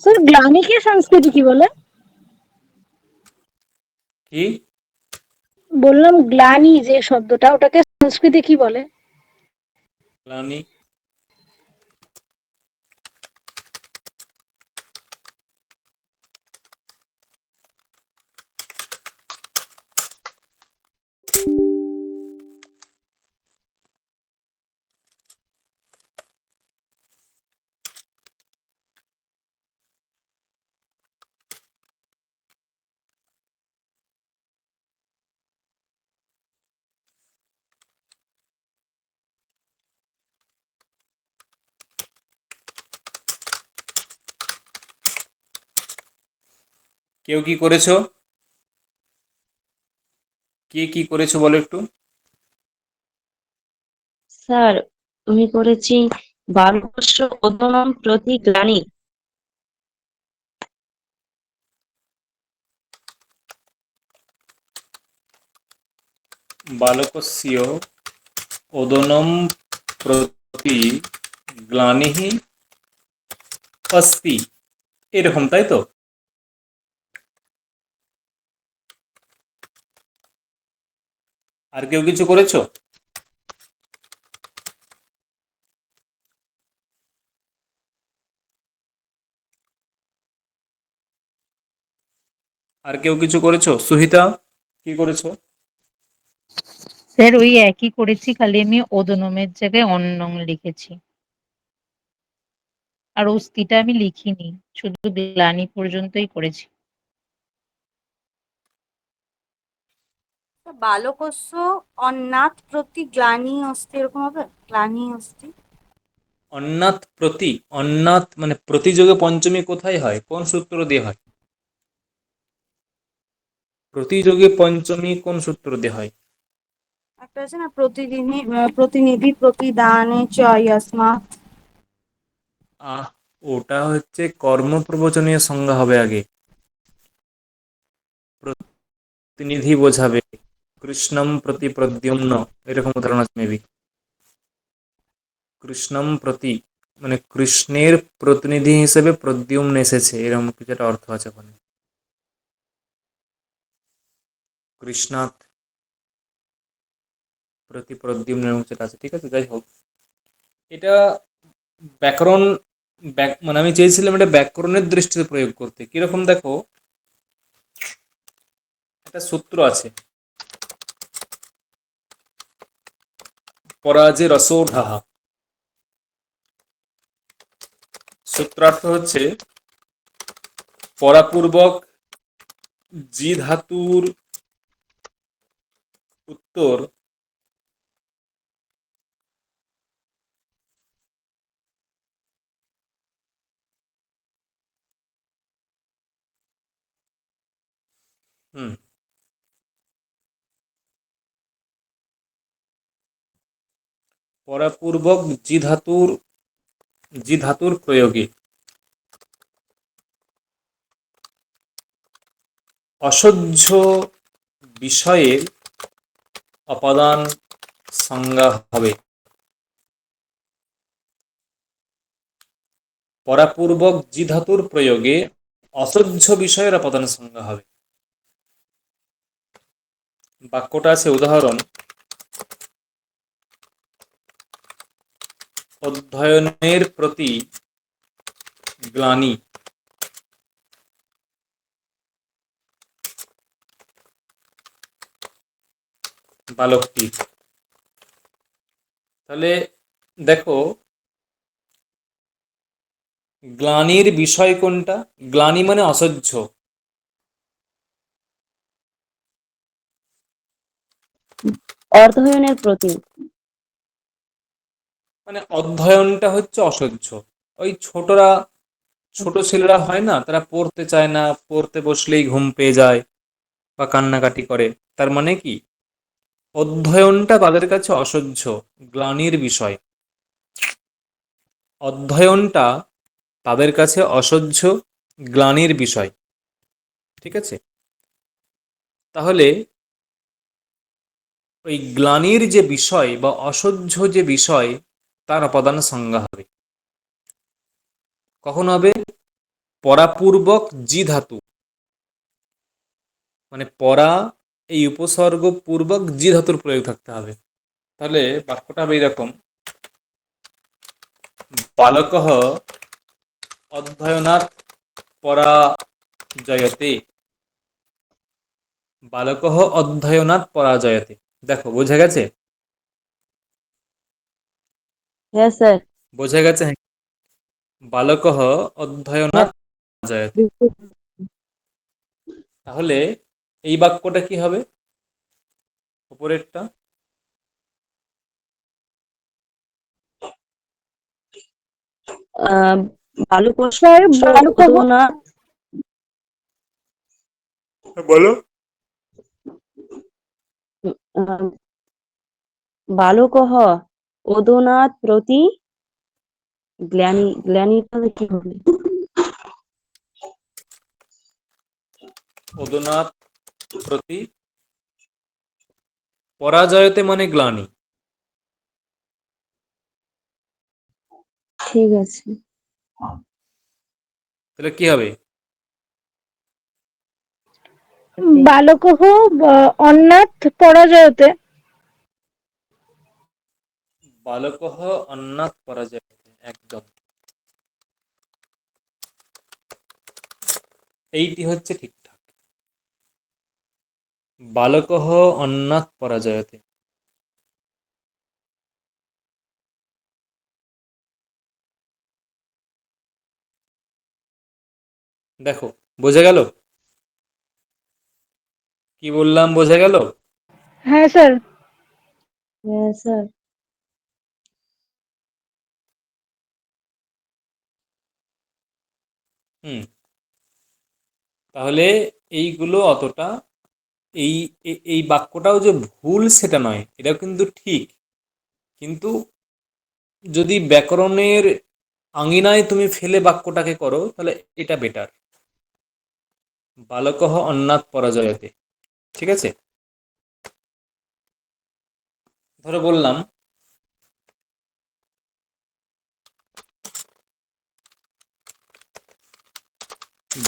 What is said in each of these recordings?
Sir গ্লানিকে সংস্কৃতি কি বলে? কি? বললাম গ্লানি যে শব্দটা ওটাকে সংস্কৃতে কি বলে? গ্লানি? কেউ কি করেছো? কে কি করেছো বলো একটু। স্যার, আমি করেছি বালকস্য ওদনম প্রতি গ্লানি। বালকস্য ওদনম প্রতি গ্লানিঃ অস্তি, এরকম তাই তো? আর কেউ কিছু করেছো? আর কেউ কিছু করেছো? সুহিতা, কি করেছো? স্যার ওই একই করেছি, খালি আমি ওদনমের জায়গায় অন্যং লিখেছি। আর অস্থিটা আমি লিখিনি, শুধু গ্লানি পর্যন্তই করেছি। বালকস্য অন্নাৎ প্রতি গ্লানি অস্তি, এরকম হবে, গ্লানি অস্তি। অন্নাৎ প্রতি, অন্নাৎ মানে প্রতিযোগে পঞ্চমী কোথায় হয়, কোন সূত্র দিয়ে হয়? প্রতিযোগে পঞ্চমী কোন সূত্র দিয়ে হয়? একটা আছে না, প্রতিদিনই প্রতিনিধি প্রতিদানে চ ইয়াস্মাৎ। আহ, ওটা হচ্ছে কর্মপ্রবচনীয় সংজ্ঞা হবে আগে। প্রতিনিধি বোঝাবে, কৃষ্ণম প্রতি প্রদ্যুম্ন, এরকম উদাহরণ আছে মেবি। কৃষ্ণম প্রতি মানে কৃষ্ণের প্রতিনিধি হিসেবে প্রদ্যুম্ন এসেছে, এরকম কিছু একটা অর্থ আছে ওখানে। কৃষ্ণাৎ প্রতি প্রদ্যুম্ন এরকম সেটা আছে, ঠিক আছে, যাই হোক। এটা ব্যাকরণ, মানে আমি চেয়েছিলাম এটা ব্যাকরণের দৃষ্টিতে প্রয়োগ করতে। কিরকম দেখো, একটা সূত্র আছে, পরাজে রসোঢাহা। সূত্রার্থ হচ্ছে পরাপূর্বক জি ধাতুর উত্তর হুম পরাপূর্বক জি ধাতুর প্রয়োগে অসহ্য বিষয়ের অপাদান সংজ্ঞা হবে। পরাপূর্বক জি ধাতুর প্রয়োগে অসহ্য বিষয়ের অপাদান সংজ্ঞা হবে। বাক্যটা আছে উদাহরণ, অধ্যয়নের প্রতি গ্লানি বালকটি। তাহলে দেখো, গ্লানির বিষয় কোনটা? গ্লানি মানে অসহ্য। অধ্যয়নের প্রতি। মানে অধ্যয়নটা হচ্ছে অসহ্য। ওই ছোট ছেলেরা হয় না, তারা পড়তে চায় না, পড়তে বসলেই ঘুম পেয়ে যায় বা কান্নাকাটি করে। তার মানে কি, অধ্যয়নটা তাদের কাছে অসহ্য, গ্লানির বিষয়। অধ্যয়নটা তাদের কাছে অসহ্য, গ্লানির বিষয়, ঠিক আছে? তাহলে ওই গ্লানির যে বিষয় বা অসহ্য যে বিষয়, তার অপাদান সংজ্ঞা হবে। কখন হবে? পরাপূর্বক জি ধাতু, মানে পরা এই উপসর্গ পূর্বক জি ধাতুর প্রয়োগ থাকতে হবে। তাহলে বাক্যটা হবে এরকম, বালকঃ অধ্যয়নাৎ পরাজয়তে। বালকঃ অধ্যয়নাৎ পরাজয়তে। দেখো বোঝা গেছে? হ্যাঁ স্যার। বোঝা গেছে? বালকঃ অধ্যয়নাৎ হ্যাঁ। পরাজয়তে। তাহলে এই বাক্যটা কি হবে? উপরেরটা আহ বালকস্য স্যার বালকহ অধুনাৎ বলো। আহ, বালকः অধুনাৎ প্রতি গ্লানি, গ্লানিটা কি হবে? অদনাৎ প্রতি পরাজয়তে মানে গ্লানি। ঠিক আছে। তাহলে কি হবে? বালকহ অন্নাথ পরাজয়তে। বালকঃ অন্নাৎ পরাজয়তে। একদম, এইটি হচ্ছে ঠিকঠাক। বালকঃ অন্নাৎ পরাজয়তে। দেখো বোঝা গেল? কি বললাম বোঝা গেল? হ্যাঁ স্যার। হ্যাঁ স্যার। হুম। তাহলে এইগুলো অতটা এই এই বাক্যটাও যে ভুল সেটা নয়, এটাও কিন্তু ঠিক। কিন্তু যদি ব্যাকরণের আঙিনায় তুমি ফেলে বাক্যটাকে করো তাহলে এটা বেটার। বালকঃ অন্নাৎ পরাজয়তে। ঠিক আছে? ধরো বললাম,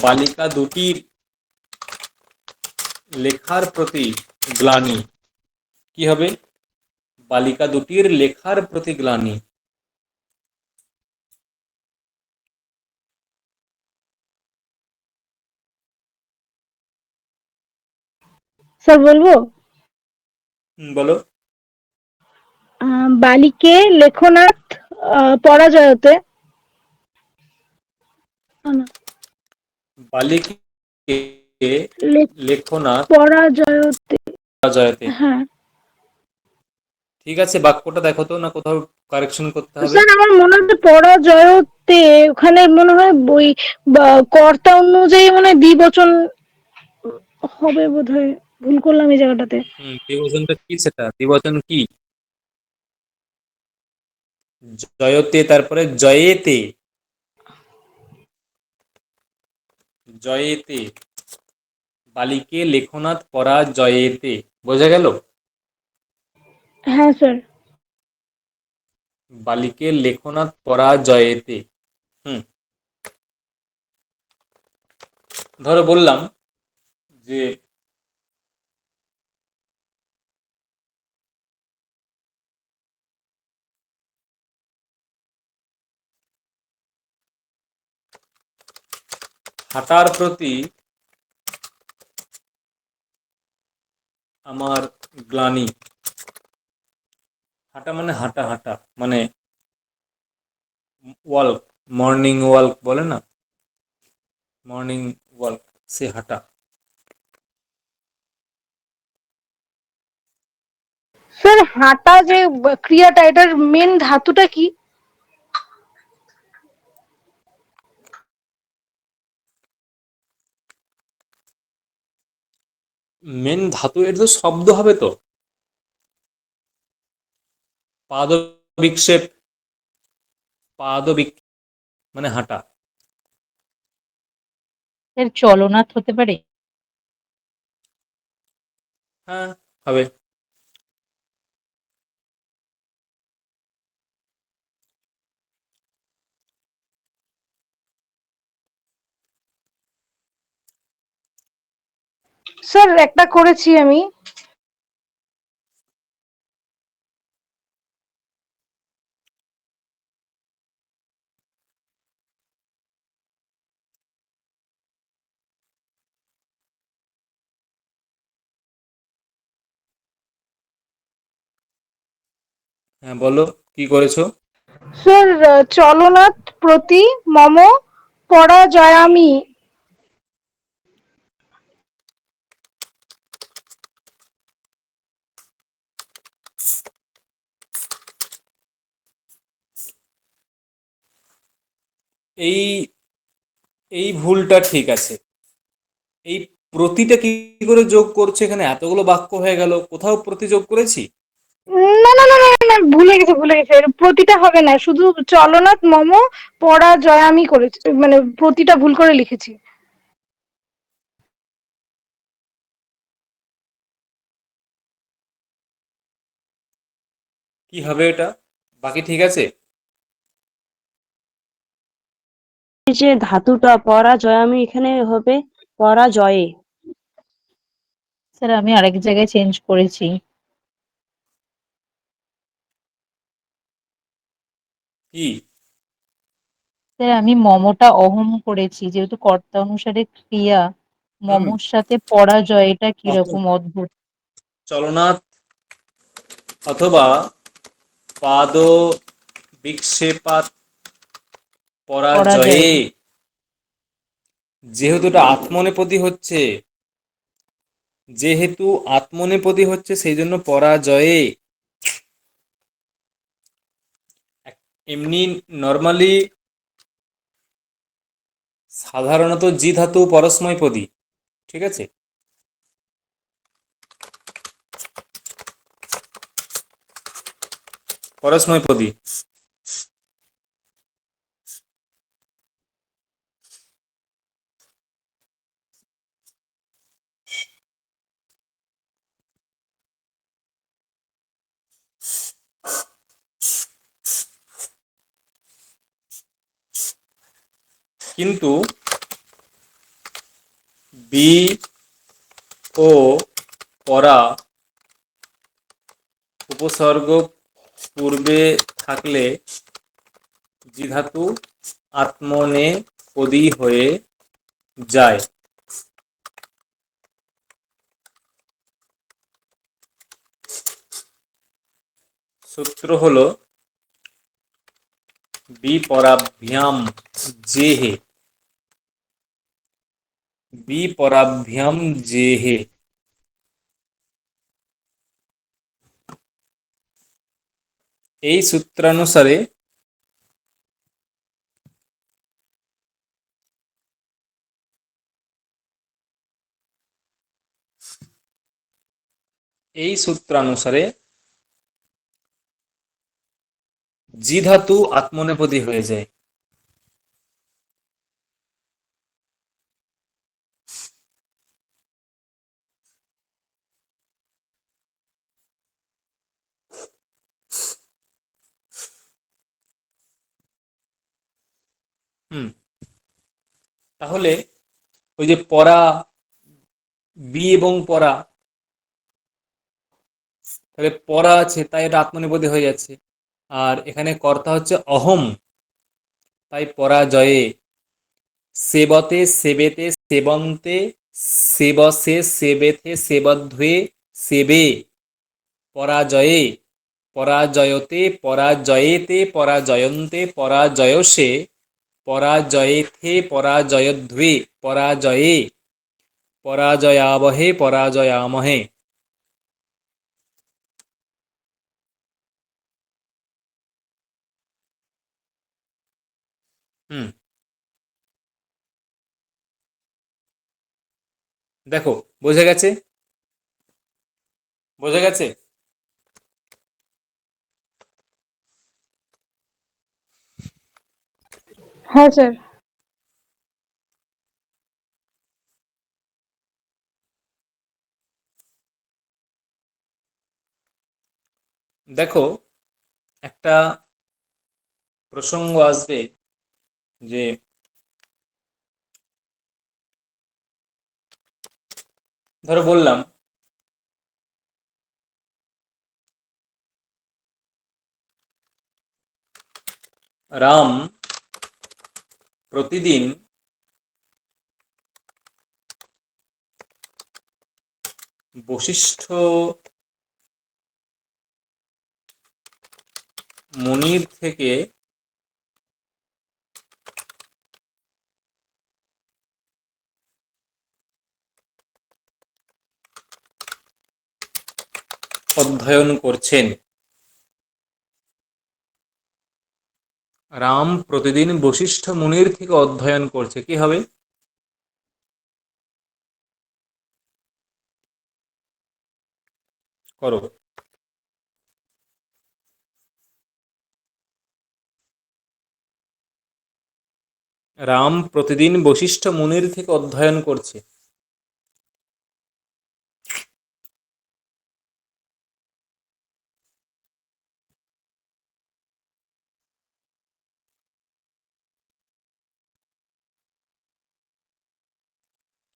বালিকা দুটির লেখার প্রতি গ্লানি। কি হবে? বালিকা দুটির লেখার প্রতি গ্লানি। স্যার বলবো, বলো। বালিকে লেখনাথ পরাজয়তে। না, বালিকে লে- লেখনাথ পরাজয়তে। পরাজয়তে। হ্যাঁ ঠিক আছে, বাক্যটা দেখো তো, না কোথাও কারেকশন করতে হবে? স্যার, আমার মনে হয় পরাজয়তে ওখানে মনে হয় বই বা কর্তা অনুযায়ী মানে দ্বিবচন হবে বোধহয়। ভুল করলাম এই জায়গাটাতে। দ্বিবচনটা কি? সেটা দ্বিবচন কি? জয়তে, তারপরে জয়েতে। জয়েতে, বালিকে লেখনাথ পরাজয়েতে। বোঝা গেল? হ্যাঁ স্যার। বালিকে লেখনাথ পরাজয়েতে। হুম। ধরো বললাম যে হাঁটার প্রতি আমার গ্লানি। হাঁটা মানে হাঁটা, হাঁটা মানে ওয়াল্ক, মর্নিং ওয়াল্ক বলে না, মর্নিং ওয়াল্ক, সে হাঁটা। স্যার হাঁটা যে ক্রিয়াটা, এটার মেন ধাতুটা কি? মেন ধাতু, এটা তো শব্দ হবে তো। পাদ বিক্ষেপ, পাদ মানে হাঁটা। স্যার চলনাথ হতে পারে। হ্যাঁ, হবে। স্যার একটা করেছি আমি। হ্যাঁ বলো, কি করেছো? স্যার চলনাৎ প্রতি মম পরাজয়ামি। এই এই ভুলটা ঠিক আছে। এই প্রতিটা কি করে যোগ করছে? এখানে এতগুলো বাক্য হয়ে গেল, কোথাও প্রতি যোগ করেছি? না না না না না না, ভুলে গেছি এর প্রতিটা হবে না, শুধু চলনাৎ মম পরাজয়ামি করেছি, মানে প্রতিটা ভুল করে লিখেছি। কি হবে এটা? বাকি ঠিক আছে? এই যে ধাতুটা পরাজয়ামি এখানে হবে পরাজয়ে। স্যার আমি আরেক জায়গায় চেঞ্জ করেছি। কি? স্যার আমি মমটা অহম করেছি, যেহেতু কর্তা অনুসারে ক্রিয়া, হুম। মমর সাথে পরাজয়, এটা অত- কিরকম অদ্ভুত। চলনাৎ অথবা পাদ বিক্ষেপাত পরাজয়ে। পরাজয়ে। যেহেতু এটা আত্মনেপদী হচ্ছে, যেহেতু আত্মনেপদী হচ্ছে সেই জন্য পরাজয়ে। এমনি নর্মালি সাধারণত জি ধাতু পরস্মৈপদী, ঠিক আছে? পরস্মৈপদী। কিন্তু বি ও পরা উপসর্গ পূর্বে থাকলে জি ধাতু আত্মনেপদী হয়ে যায়। সূত্র হলো বিপরাভ্যাম জেহে। বিপরাভ্যাম জেহে। এই সূত্রানুসারে এই সূত্রানুসারে জি ধাতু আত্মনেপদী হয়ে যায়। হুম। তাহলে ওই যে পরা, বি এবং পরা, তাহলে পরা আছে তাই এটা আত্মনেপদী হয়ে যাচ্ছে। আর এখানে কর্তা হচ্ছে অহম, তাই পরাজয়ে। সেবতে সেবেতে সেবন্তে সেবসে সেবেতে সেবধ্বে সেবে। পরাজয়ে পরাজয়তে পরাজয়েতে পরাজয়ন্তে পরাজয়সে পরাজয়েথে পরাজয়ধ্বে পরাজয়ে পরাজয়াবহে পরাজয়ামহে। হুম। দেখো, বোঝা গেছে? বোঝা গেছে? হ্যাঁ স্যার। দেখো, একটা প্রসঙ্গ আসবে যে ধরো বললাম রাম প্রতিদিন বশিষ্ঠ মুনির থেকে অধ্যয়ন করছেন। রাম প্রতিদিন বশিষ্ঠ মুনির থেকে অধ্যয়ন করছে, কি হবে? করো। রাম প্রতিদিন বশিষ্ঠ মুনির থেকে অধ্যয়ন করছে।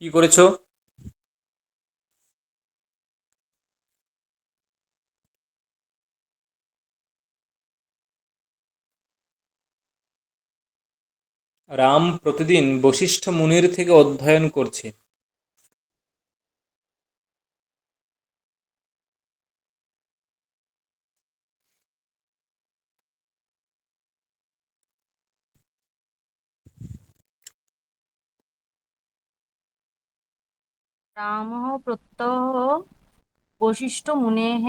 কি করেছো? রাম প্রতিদিন বশিষ্ঠ মুনির থেকে অধ্যয়ন করছে। রামः প্রত্যহ বশিষ্ঠ মুনেः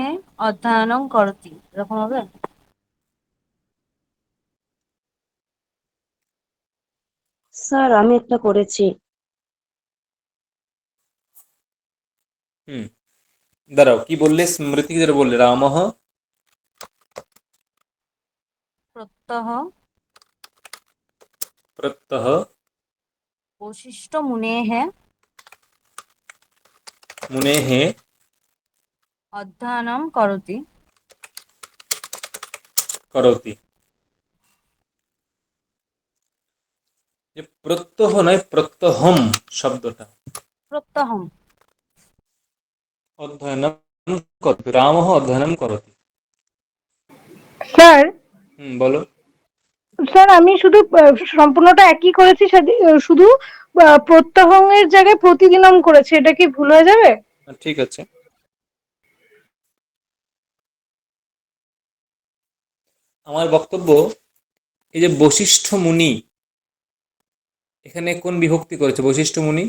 অধ্যয়নং করতি, এরকম হবে? স্যার আমি একটা করেছি। হুম, দাঁড়াও, কি বললে? স্মৃতি কি যেটা বললে, রামহ প্রত্যহ প্রত্যহ বশিষ্ঠ মুনেः মুনেহ অধ্যয়নং করতি। করতি। যে প্রত্যহ নয়, প্রত্যহম শব্দটা। প্রত্যহম। অধ্যয়নম করতি, রামহ অধ্যয়নম করতি। স্যার, বলো। স্যার আমি শুধু সম্পূর্ণটা একই করেছি, শুধু প্রত্যহংয়ের জায়গায় প্রতিদিনম করেছি, এটা কি ভুল হয়ে যাবে? ঠিক আছে। আমার বক্তব্য, এই যে বশিষ্ঠ মুনি, এখানে কোন বিভক্তি করেছে বশিষ্ঠ মুনি?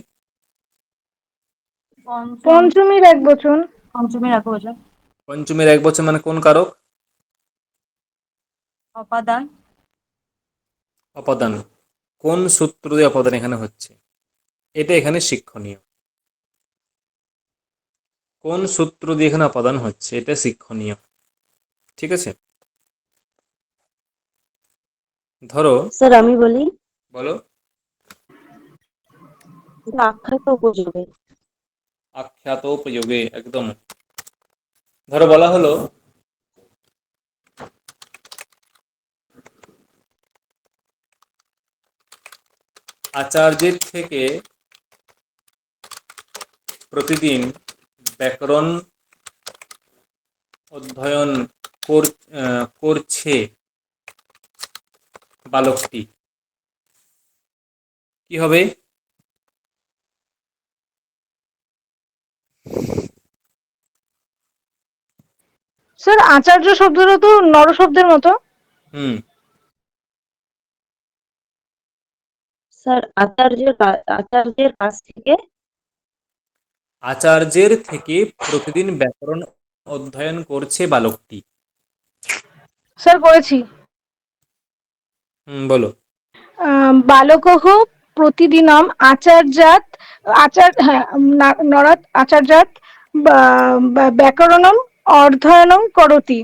পঞ্চমীর এক বচন। পঞ্চমীর এক বচন। পঞ্চমীর এক বচন মানে কোন কারক? অপাদান। অপাদান। কোন সূত্র দিয়ে অপাদান এখানে হচ্ছে, এটা এখানে শিক্ষণীয়। কোন সূত্র দিয়ে এখানে অপাদান হচ্ছে, এটা শিক্ষণীয়। ঠিক আছে, ধরো। স্যার আমি বলি, বলো। এটা আখ্যাত উপযোগে। আখ্যাত প্রয়োগে, একদম। ধরো বলা হলো আচার্যের থেকে প্রতিদিন ব্যাকরণ অধ্যয়ন করছে বালকটি, কি হবে? স্যার আচার্য শব্দটা তো নরশব্দের মতো। হুম। স্যার আচার্যের কাছ থেকে। আচার্যের থেকে প্রতিদিন ব্যাকরণ অধ্যয়ন করছে বালকটি। স্যার করেছি। বলো। বালকঃ প্রতিদিনম আচার্যাৎ, হ্যাঁ, নরাৎ আচার্যাৎ ব্যাকরণম অধ্যয়নম করতি।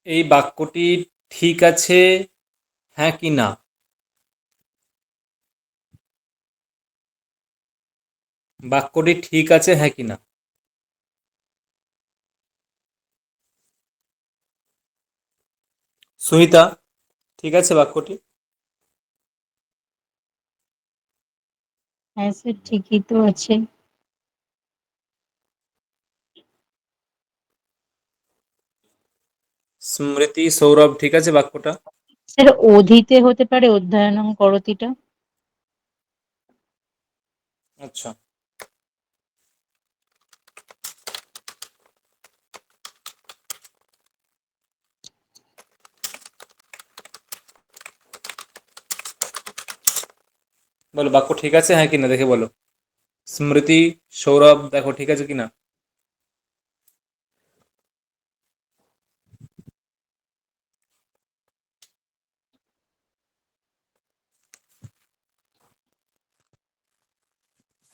এই বাক্যটি ঠিক আছে, হ্যাঁ কি না? বাক্যটি ঠিক আছে হ্যাঁ কি না? সুনিতা, ঠিক আছে বাক্যটি? হ্যাঁ স্যার, ঠিকই তো আছে। স্মৃতি, সৌরভ, ঠিক আছে বাক্যটা? স্যার, অধীতে হতে পারে অধ্যয়নং করতিটা। আচ্ছা, বলো বাক্য ঠিক আছে হ্যাঁ কি না দেখে বলো। স্মৃতি, সৌরভ, দেখো ঠিক আছে কিনা।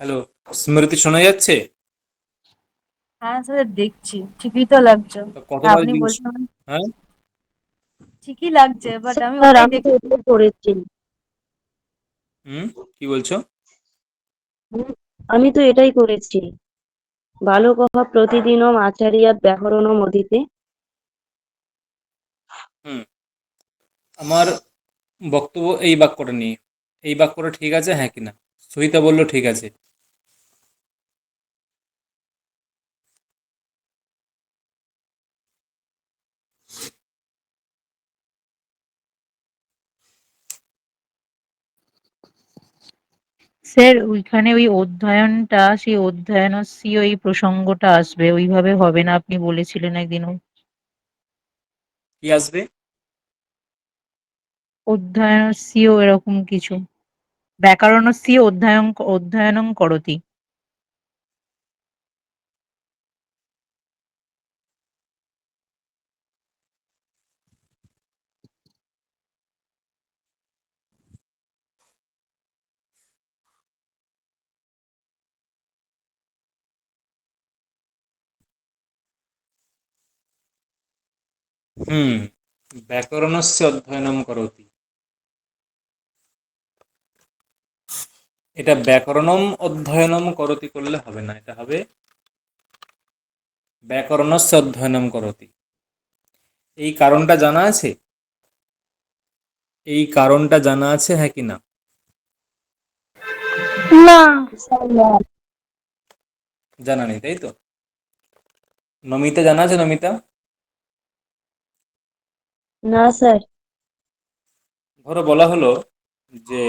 হ্যালো, স্মৃতি শোনা যাচ্ছে? হ্যাঁ স্যার, দেখছি ঠিকই তো লাগছে। তো কতবার আপনি জিজ্ঞেস, বলছেন হ্যাঁ ঠিকই লাগছে, বাট আমি স্যার ওটাই আমি তো দেখছি। এটাই করেছি। হুম, কি বলছো? হুম, আমি তো এটাই করেছি। বালকः প্রতিদিনম আচার্যাৎ ব্যাকরণম অধীতে। হুম, আমার বক্তব্য এই বাক্যটা নিয়ে, এই বাক্যটা ঠিক আছে হ্যাঁ কিনা। সহিতা বললো ঠিক আছে। স্যার, ওইখানে ওই অধ্যয়নটা, সেই অধ্যয়নস্য ওই প্রসঙ্গটা আসবে, ওইভাবে হবে না, আপনি বলেছিলেন একদিনও। কি আসবে? অধ্যয়নস্য এরকম কিছু, ব্যাকরণস্য অধ্যয়নং করতি। হুম, ব্যাকরণস্য অধ্যয়নম করতি, এটা ব্যাকরণম অধ্যয়নম করতি করলে হবে না, এটা হবে ব্যাকরণস্য অধ্যয়নম করতি। এই কারণটা জানা আছে? এই কারণটা জানা আছে হ্যাঁ কি না? না। স্যার না। জানা নেই তাই তো? নমিতা জানা আছে? নমিতা, না স্যার। ধরো বলা হলো যে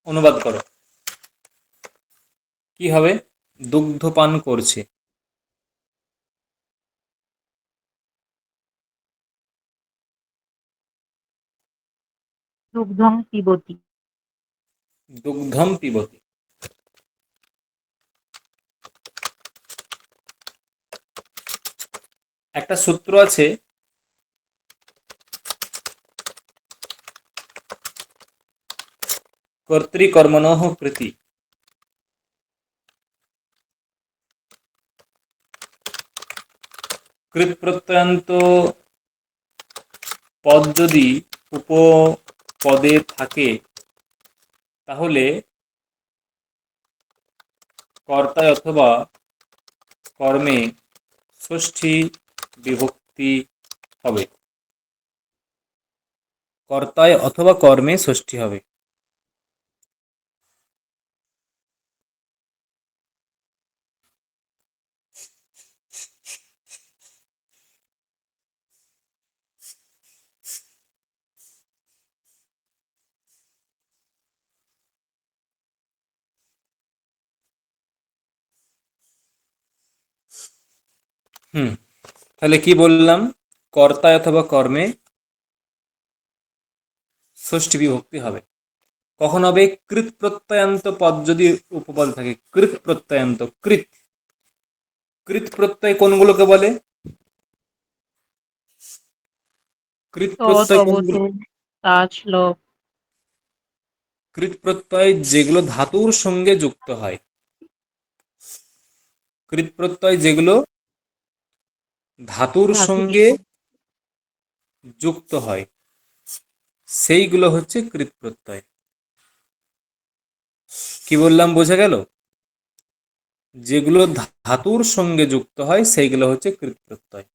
অনুবাদ করো, কি হবে? দুগ্ধপান করছে। দুগ্ধং পিবতি। দুগ্ধম পিবতি। একটা সূত্র আছে, কর্তৃকর্মণঃ কৃতি, কৃৎ প্রত্যয়ান্ত পদ যদি উপপদে থাকে তাহলে কর্তায় অথবা কর্মে ষষ্ঠী বিভক্তি হবে। কর্তায় অথবা কর্মে ষষ্ঠী হবে। হুম, তাহলে কি বললাম? কর্তায় অথবা কর্মে ষষ্ঠী বিভক্তি হবে। কখন হবে? কৃৎ প্রত্যয়ান্ত পদ যদি উপপদ থাকে। কৃৎ প্রত্যয়ান্ত, কৃৎ, কৃৎ প্রত্যয় কোনগুলোকে বলে? কৃৎ তৎ, প্রত্যয় অবতু, কোনগুলো? তাচ, লোপ। কৃৎ প্রত্যয় যেগুলো ধাতুর সঙ্গে যুক্ত হয়। কৃৎ প্রত্যয় যেগুলো ধাতুর ধাতু সঙ্গে যুক্ত। যুক্ত হয় সেইগুলো হচ্ছে কৃৎ প্রত্যয়। কি বললাম বোঝা গেল? যেগুলো ধাতুর সঙ্গে যুক্ত হয় সেইগুলো হচ্ছে কৃৎ প্রত্যয়।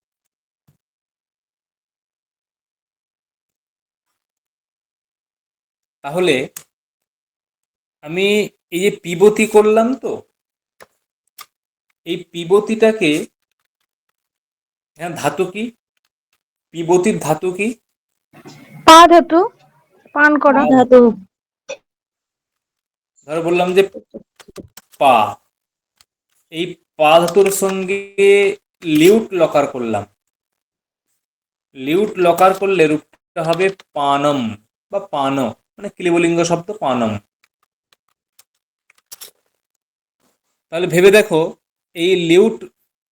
তাহলে আমি এই যে পিবতী করলাম, তো এই পিবতীটাকে, হ্যাঁ ধাতু কি, পিবতীর ধাতু কি? পা ধাতু, পান করা। ধাতু। ধরো বললাম যে পা, এই পা ধাতুর সঙ্গে লিউট লকার করলাম, লিউট লকার করলে রূপটা হবে পানম বা পান, মানে ক্লিবলিঙ্গ শব্দ পানম। তাহলে ভেবে দেখো এই লিউট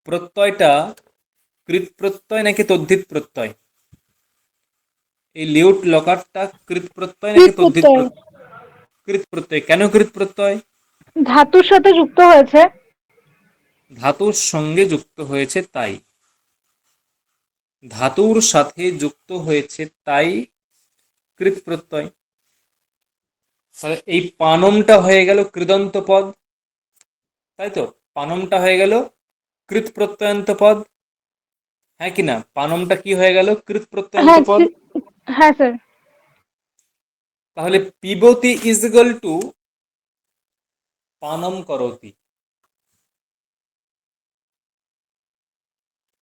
প্রত্যয়টা কৃৎ প্রত্যয় নাকি তদ্ধিত প্রত্যয়? এই লিউট লকারটা কৃৎ প্রত্যয় নাকি কৃৎ তদ্ধিত প্রত্যয়, প্রত্যয়? কৃৎ প্রত্যয়। কেন কৃৎ প্রত্যয়? ধাতুর সাথে যুক্ত হয়েছে। ধাতুর সঙ্গে যুক্ত হয়েছে তাই, ধাতুর সাথে যুক্ত হয়েছে তাই কৃৎ প্রত্যয়। তাহলে এই পানমটা হয়ে গেল কৃদন্ত পদ, তাই তো? পানমটা হয়ে গেল কৃৎ প্রত্যয়ন্ত পদ, হ্যাঁ কি না? পানমটা কি হয়ে গেল? কৃৎ প্রত্যয়ন্ত হ্যাঁ পদ। হ্যাঁ স্যার। তাহলে পিবতি ইজ ইকুয়াল টু পানম করতি,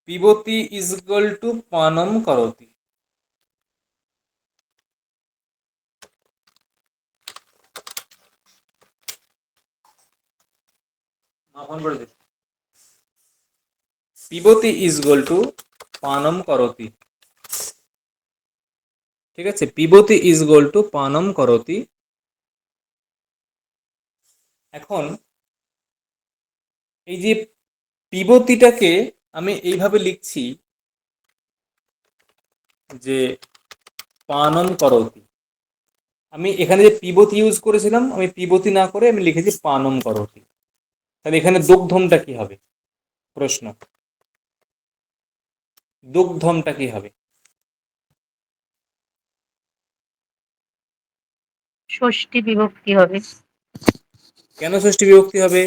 পিবতি ইজ ইকুয়াল টু পানম করতি। পিবতি ইজ ইকুয়াল টু পানম করতি, ঠিক আছে? পিবতি ইজ ইকুয়াল টু পানম করতি। এখন এই যে পিবতিটাকে আমি এইভাবে লিখছি যে পানম করতি, আমি এখানে যে পিবতি ইউজ করেছিলাম, আমি পিবতি না করে আমি লিখেছি পানম করতি। তাহলে এখানে দুগ্ধমটা কি হবে? প্রশ্ন, দুগ্ধমটা কি হবে? ষষ্ঠী বিভক্তি হবে, কেন ষষ্ঠী বিভক্তি হবে?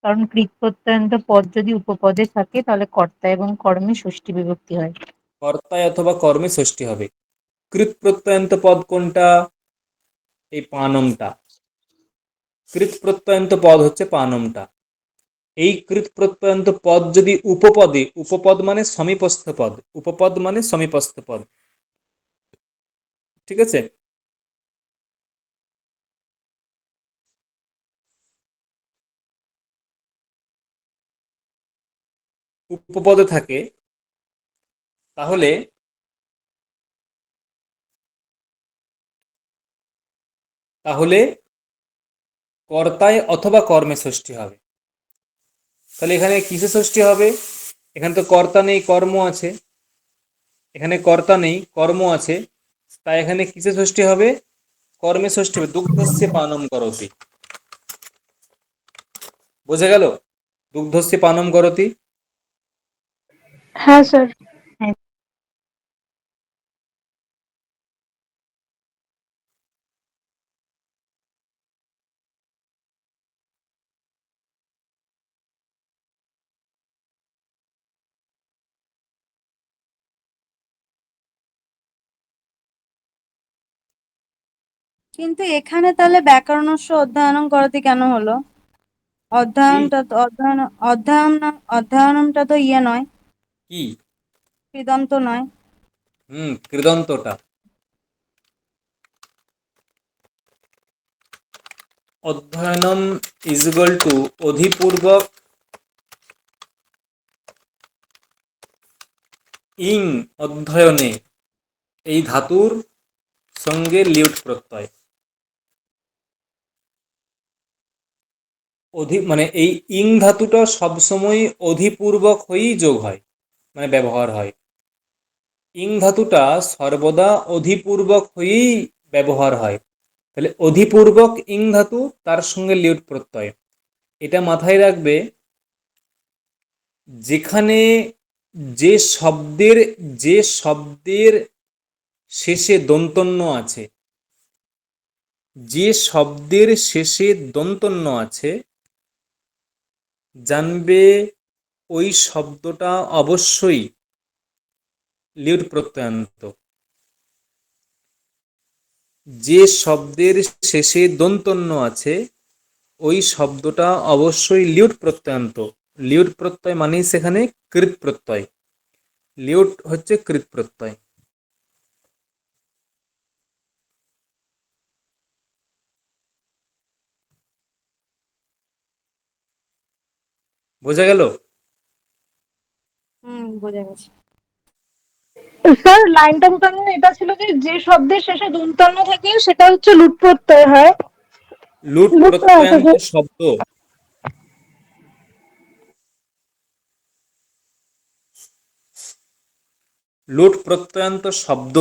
কারণ কৃৎ প্রত্যয়ন্ত পদ যদি উপপদে থাকে তাহলে কর্তা এবং কর্মে ষষ্ঠী বিভক্তি হয়। কর্তায় অথবা কর্মে ষষ্ঠী হবে। কৃৎ প্রত্যয়ন্ত পদ কোনটা? এই পানমটা। কৃৎ প্রত্যয়ন্ত পদ হচ্ছে পানমটা। এই কৃৎ প্রত্যয়ন্ত পদ যদি উপপদে, উপপদ মানে সমীপস্থ পদ, উপপদ মানে সমীপস্থ পদ, ঠিক আছে? উপপদে থাকে, তাহলে তাহলে কর্তায় অথবা কর্মে ষষ্ঠী হবে। তাহলে এখানে কিসে ষষ্ঠী হবে? এখানে তো কর্তা নেই, কর্ম আছে। এখানে কর্তা নেই, কর্ম আছে, তাই এখানে কিসে ষষ্ঠী হবে? কর্মে ষষ্ঠী হবে। দুগ্ধস্য পানম করতি, বোঝা গেল? দুগ্ধস্য পানম করতি। হ্যাঁ স্যার। হ্যাঁ, কিন্তু এখানে তাহলে ব্যাকরণস্য অধ্যয়নম করতে কেন হলো? কি অধ্যয়নটা তো অধ্যয়নমটা তো ইয়ে নয়, কি? কৃদন্ত নয়। কৃদন্তটা। অধ্যয়নম ইজ ইকুয়াল টু অধিপূর্বক ইং অধ্যয়নে, এই ধাতুর সঙ্গে লিউট প্রত্যয়। মানে এই ইং ধাতুটা সবসময় অধিপূর্বক হয়েই যোগ হয়, মানে ব্যবহার হয়। ইং ধাতুটা সর্বদা অধিপূর্বক হয়েই ব্যবহার হয়। তাহলে অধিপূর্বক ইং ধাতু, তার সঙ্গে লিউট প্রত্যয়, এটা মাথায় রাখবে। যেখানে যে শব্দের যে শব্দের শেষে দন্তন্য আছে, যে শব্দের শেষে দন্তন্য আছে, জানবে ওই শব্দটা অবশ্যই লিউট প্রত্যয়ান্ত। যে শব্দের শেষে দন্তন্য আছে ওই শব্দটা অবশ্যই লিউট প্রত্যয়ান্ত। লিউট প্রত্যয় মানেই সেখানে কৃত প্রত্যয়। লিউট হচ্ছে কৃত প্রত্যয়। বোঝা গেল? বোঝা গেছে। স্যার লাইনটা বোঝানো এটা ছিল যে যে শব্দের শেষে দন্তান্ন থাকে সেটা হচ্ছে লুট প্রত্যয় হয়। লুট লুট প্রত্যয়ান্ত শব্দ, লুট প্রত্যয়ান্ত শব্দ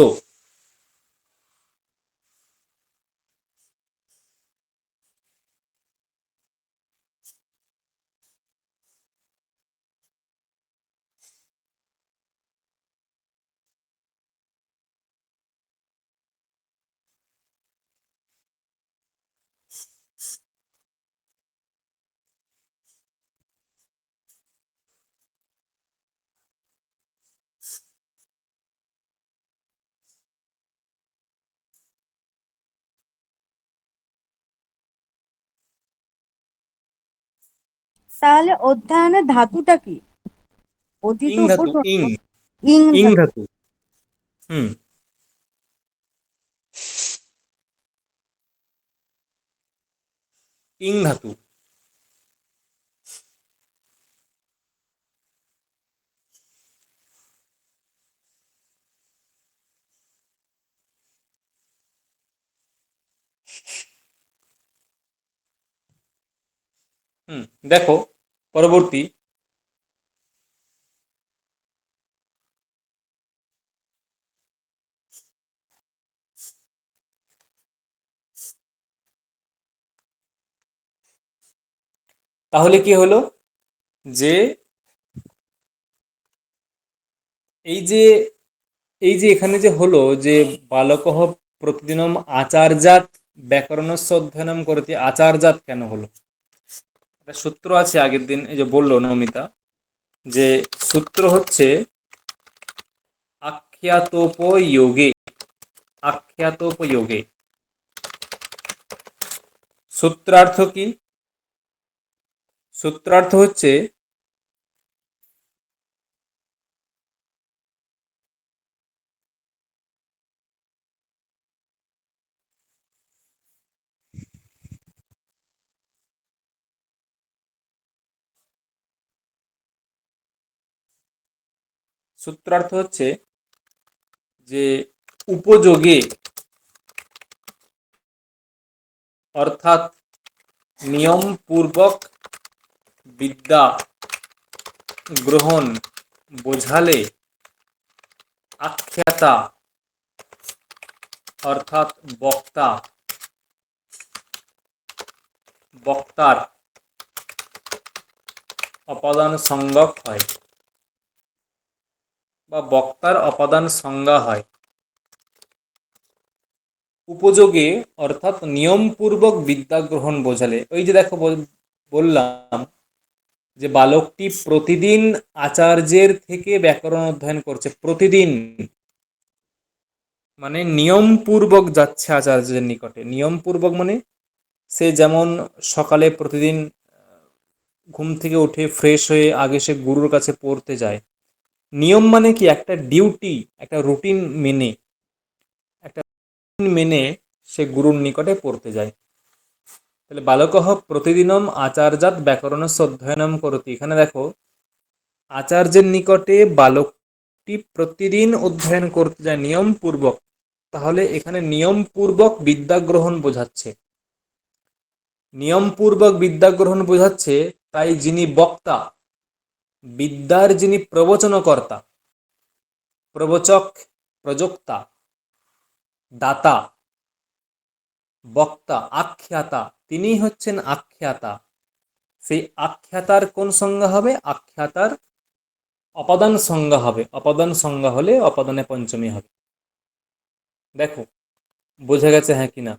তাহলে অধ্যয়নের ধাতুটা কি? অধি ইং তো ধাতু, উপসর্গ। ইং, ইং ইং ধাতু। ধাতু। হুম, ইং ধাতু। হুম, দেখো পরবর্তী। তাহলে কি হলো যে এই যে এই যে এখানে যে হলো যে বালকঃ প্রতিদিনম আচারজাত ব্যাকরণস্য অধ্যয়নম করতে, আচারজাত কেন হলো? একটা সূত্র আছে, আগের দিন এই যে বললো নমিতা, যে সূত্র হচ্ছে আখ্যাতোপযোগে। আখ্যাতোপযোগে সূত্রার্থ কি? সূত্রার্থ হচ্ছে সূত্রার্থ হচ্ছে যে উপযোগে, অর্থাৎ নিয়ম পূর্বক বিদ্যা গ্রহণ বোঝালে আখ্যাতা অর্থাৎ বক্তা, বক্তার অপাদান সংজ্ঞক হয় বা বক্তার অপাদান সংজ্ঞা হয়। উপযোগে অর্থাৎ নিয়মপূর্বক বিদ্যা গ্রহণ বোঝালে, ওই যে দেখো বললাম যে বালকটি প্রতিদিন আচার্যের থেকে ব্যাকরণ অধ্যয়ন করছে, প্রতিদিন মানে নিয়মপূর্বক যাচ্ছে আচার্যের নিকটে। নিয়মপূর্বক মানে সে যেমন সকালে প্রতিদিন ঘুম থেকে উঠে ফ্রেশ হয়ে আগে সে গুরুর কাছে পড়তে যায়। নিয়ম মানে কি? একটা ডিউটি, একটা রুটিন মেনে, একটা রুটিন মেনে সে গুরুর নিকটে পড়তে যায়। তাহলে বালকঃ প্রতিদিনম আচার্যাৎ ব্যাকরণস্য অধ্যয়নম করতি, এখানে দেখো আচার্যের নিকটে বালকটি প্রতিদিন অধ্যয়ন করতে যায় নিয়মপূর্বক। তাহলে এখানে নিয়মপূর্বক বিদ্যা গ্রহণ বোঝাচ্ছে, নিয়মপূর্বক বিদ্যা গ্রহণ বোঝাচ্ছে। তাই যিনি বক্তা, বিদ্যার যিনি প্রবচনকর্তা, প্রবচক, প্রযোক্তা, দাতা, বক্তা, আখ্যাতা, তিনি হচ্ছেন আখ্যাতা। সেই আখ্যাতার কোন সংজ্ঞা হবে? আখ্যাতার অপাদান সংজ্ঞা হবে, অপাদান সংজ্ঞা হলে অপাদানে পঞ্চমী হবে। দেখো বোঝা গেছে হ্যাঁ কি না?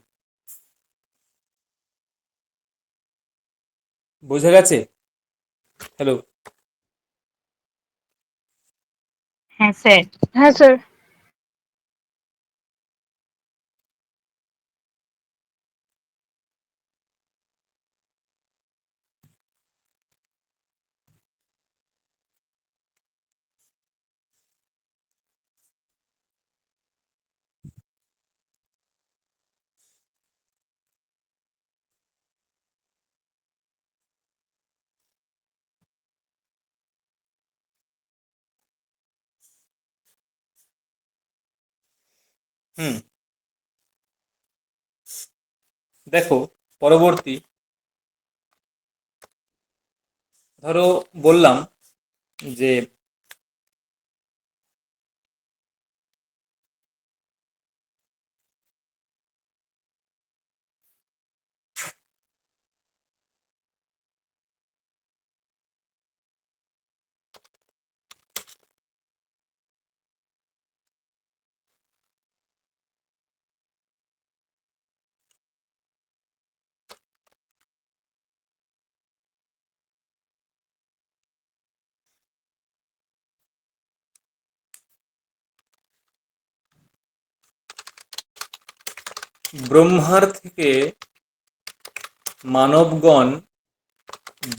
বোঝা গেছে? হ্যালো? হ্যাঁ স্যার। হ্যাঁ স্যার। হুম, দেখো পরবর্তী, ধরো বললাম যে ব্রহ্মার থেকে মানবগণ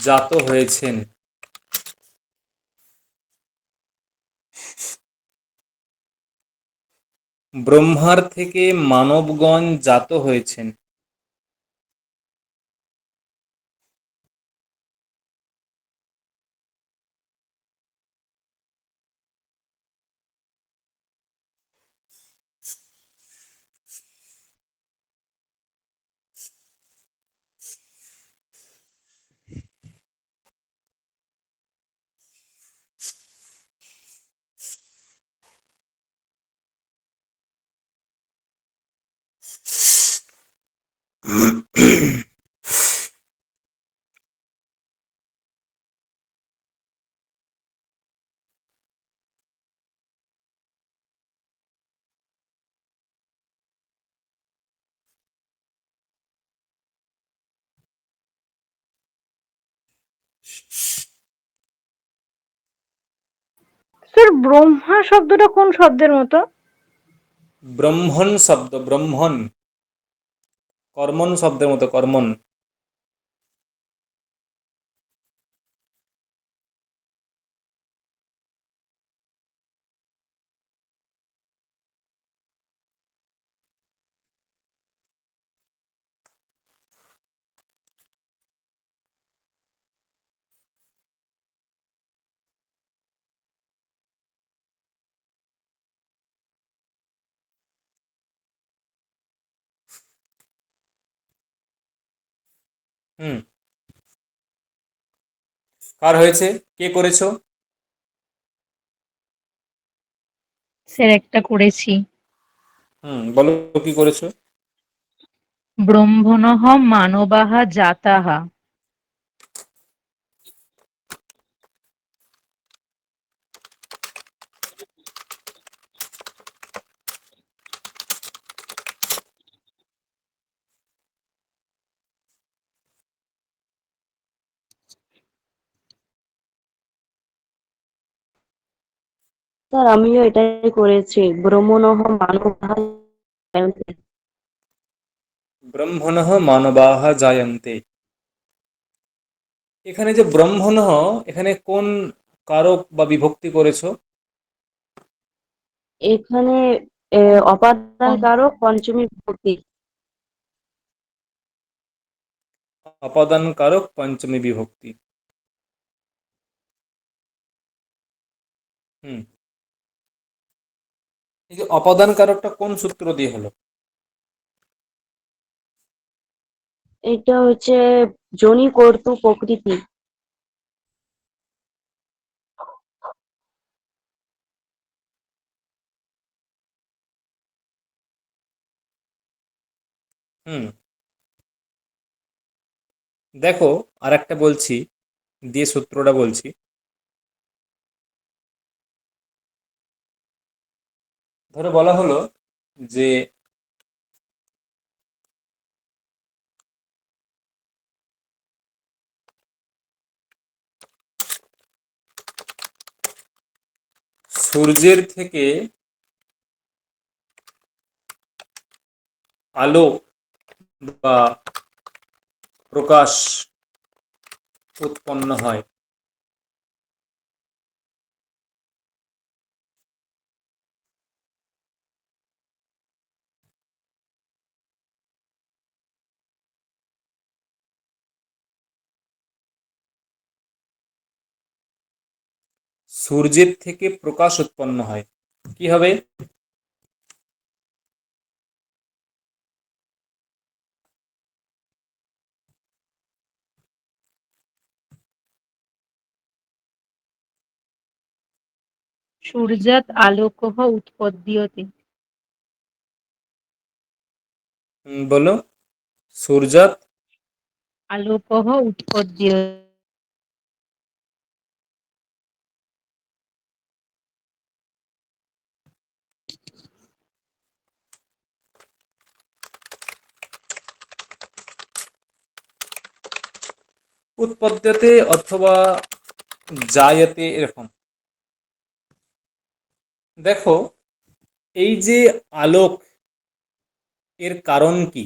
জাত হয়েছেন। ব্রহ্মার থেকে মানবগণ জাত হয়েছেন। স্যার ব্রহ্মা শব্দটা কোন শব্দের মতো? ব্রহ্মণ শব্দ, ব্রহ্মণ কর্মণ শব্দের মতো, কর্মণ। হুম, কার হয়েছে? কে করেছো? স্যার একটা করেছি। হুম, বলো কি করেছো? ব্রহ্মণঃ মানবাঃ জাতাঃ। স্যার আমিও এটাই করেছি, ব্রহ্মণঃ মানবাঃ জায়ন্তে। ব্রহ্মণঃ মানবাঃ জায়ন্তে। এখানে যে ব্রহ্মণঃ, এখানে কোন কারক বা বিভক্তি করেছো? এখানে অপাদান পং- কারক পঞ্চমী বিভক্তি। অপাদান কারক পঞ্চমী বিভক্তি। হুম, এই যে অপাদান কারকটা কোন সূত্র দিয়ে হলো? এটা হচ্ছে যোনি কর্তৃ প্রকৃতি। হুম, দেখো আর একটা বলছি, দিয়ে সূত্রটা বলছি। ধরো বলা হলো যে সূর্যের থেকে আলো বা প্রকাশ উৎপন্ন হয়। সূর্যের থেকে প্রকাশ উৎপন্ন হয়, কি হবে? সূর্যাৎ আলোকः উৎপদ্যতে। বলো। সূর্যাত আলোকः উৎপদ্যতে। উৎপদ্যতে অথবা জায়তে, এরকম। দেখো, এই যে আলোক, এর কারণ কি?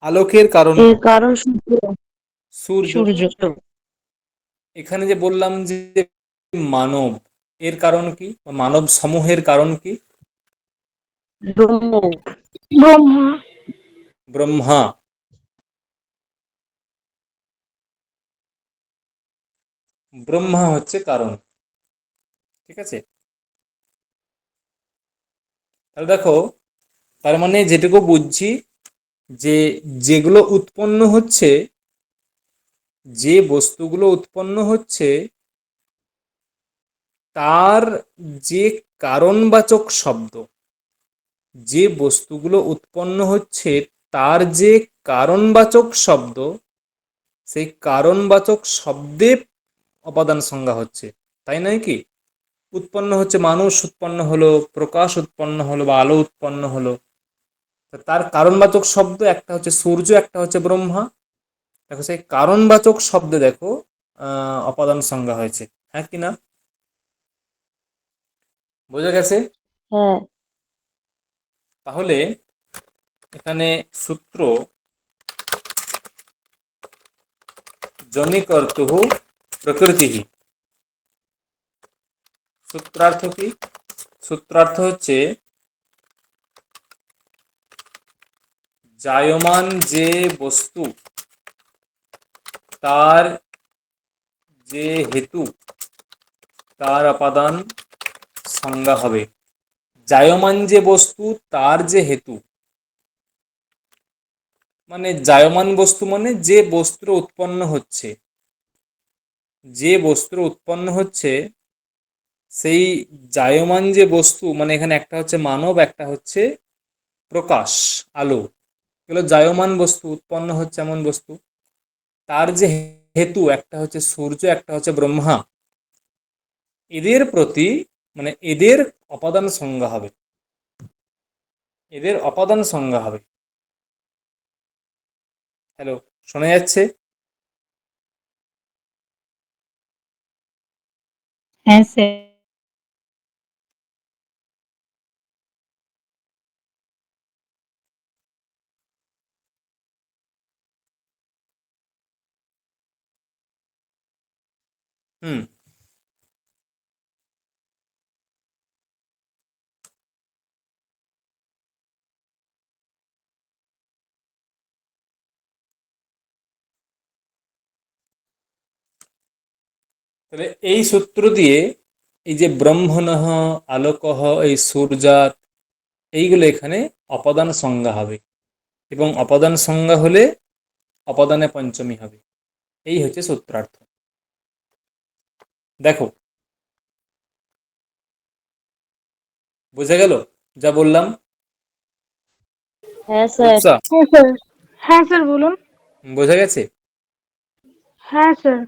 আলোকের কারণ এর কারণ সূর্য। সূর্য। সূর্য। এখানে যে বললাম যে মানব, এর কারণ কি? মানব সমূহের কারণ কি? ব্রহ্ম। ব্রহ্মা। ব্রহ্মা। ব্রহ্মা হচ্ছে কারণ। ঠিক আছে, তাহলে দেখো, তার মানে যেটুকু বুঝছি যে যেগুলো উৎপন্ন হচ্ছে, যে বস্তুগুলো উৎপন্ন হচ্ছে, তার যে কারণবাচক শব্দ, যে বস্তুগুলো উৎপন্ন হচ্ছে তার যে কারণবাচক শব্দ, সেই কারণবাচক শব্দে অপাদান সংজ্ঞা হচ্ছে, তাই নয় কি? উৎপন্ন হচ্ছে, মানুষ উৎপন্ন হলো, প্রকাশ উৎপন্ন হলো বা আলো উৎপন্ন হলো, তা তার কারণবাচক শব্দ একটা হচ্ছে সূর্য, একটা হচ্ছে ব্রহ্মা। দেখো, সেই কারণবাচক শব্দে দেখো অপাদান সংজ্ঞা হয়েছে, হ্যাঁ কি না? বোঝা গেছে? হ্যাঁ। তাহলে এখানে সূত্র জনিকর্তুঃ প্রকৃতিঃ, সূত্রার্থ কি? সূত্রার্থ হচ্ছে জায়মান যে বস্তু, তার যে হেতু, তার অপাদান সংজ্ঞা হবে। জায়মান যে বস্তু, তার যে হেতু, মানে জায়মান বস্তু মানে যে বস্ত্র উৎপন্ন হচ্ছে, যে বস্ত্র উৎপন্ন হচ্ছে, সেই জায়মান যে বস্তু, মানে এখানে একটা হচ্ছে মানব, একটা হচ্ছে প্রকাশ, আলো, এগুলো জায়মান বস্তু, উৎপন্ন হচ্ছে এমন বস্তু। তার যে হেতু, একটা হচ্ছে সূর্য, একটা হচ্ছে ব্রহ্মা, এদের প্রতি, মানে এদের অপাদান সংজ্ঞা হবে, এদের অপাদান সংজ্ঞা হবে। হ্যালো, শোনা যাচ্ছে? হ্যাঁ স্যার। হুম। তাহলে এই সূত্র দিয়ে এই যে ব্রহ্মণঃ, আলোকঃ, এই সূর্যাৎ, এইগুলো এখানে অপাদান সংজ্ঞা হবে, এবং অপাদান সংজ্ঞা হলে অপাদানে পঞ্চমী হবে। এই হচ্ছে সূত্রার্থ। দেখো, বুঝে গেল যা বললাম? হ্যাঁ স্যার। রূপসা, হ্যাঁ স্যার। হ্যাঁ স্যার বলুন। বোঝা গেছে? হ্যাঁ স্যার।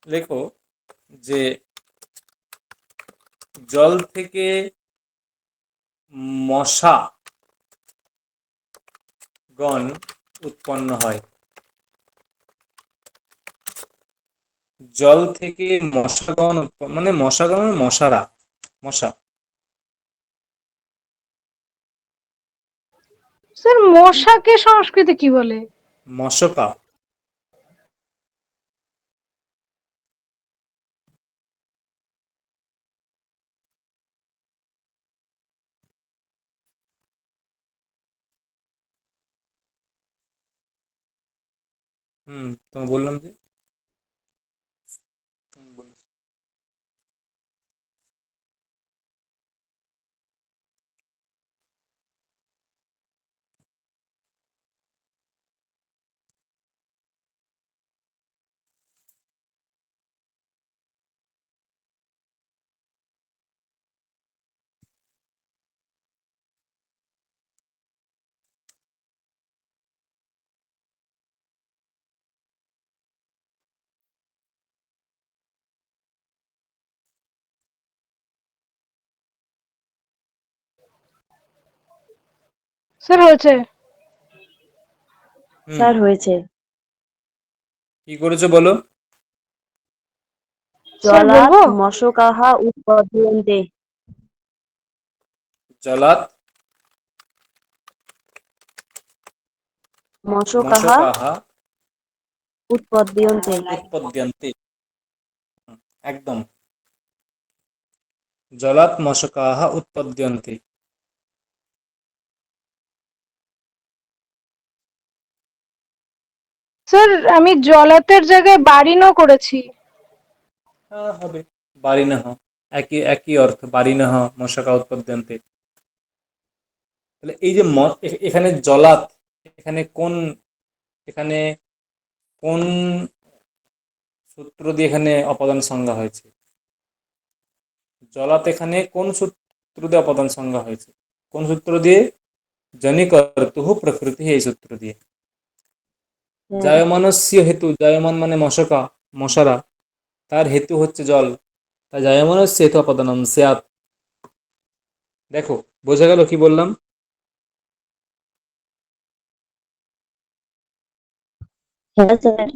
লেখো যে জল থেকে মশাগণ উৎপন্ন হয়। জল থেকে মশাগণ মানে মশাগণ মানে মশারা, মশা। স্যার মশাকে সংস্কৃতে কি বলে? মশকা। তোমায় বললাম যে স্যার হয়েছে। স্যার হয়েছে। কি করেছো বলো? স্যার জলাৎ বলবো? মশকাः উৎপদ্যন্তে। জলাৎ মশকাः মশকাः উৎপদ্যন্তে। উৎপদ্যন্তে। একদম, জলাৎ মশকাः উৎপদ্যন্তে। স্যার আমি জলাতের জায়গায় বারিনও করেছি। হ্যাঁ হবে, বারিণঃ, একই একই অর্থ, বারিণঃ মশকা উৎপদ্যন্তে। তাহলে এই যে এখানে জলাৎ, এখানে কোন, এখানে কোন সূত্র দিয়ে এখানে অপাদান সংজ্ঞা হয়েছে? জলাৎ এখানে কোন সূত্র দিয়ে অপাদান সংজ্ঞা হয়েছে? কোন সূত্র দিয়ে? জনিকর্তুঃ প্রকৃতি, এই সূত্র দিয়ে। হ্যাঁ। জায়মানস্য হেতু, জায়মান মানে মশকা, মশারা, তার হেতু হচ্ছে জল, তাই জায়মানস্য হেতু অপাদানম স্যাৎ। দেখো বোঝা গেল কি বললাম? হ্যাঁ স্যার।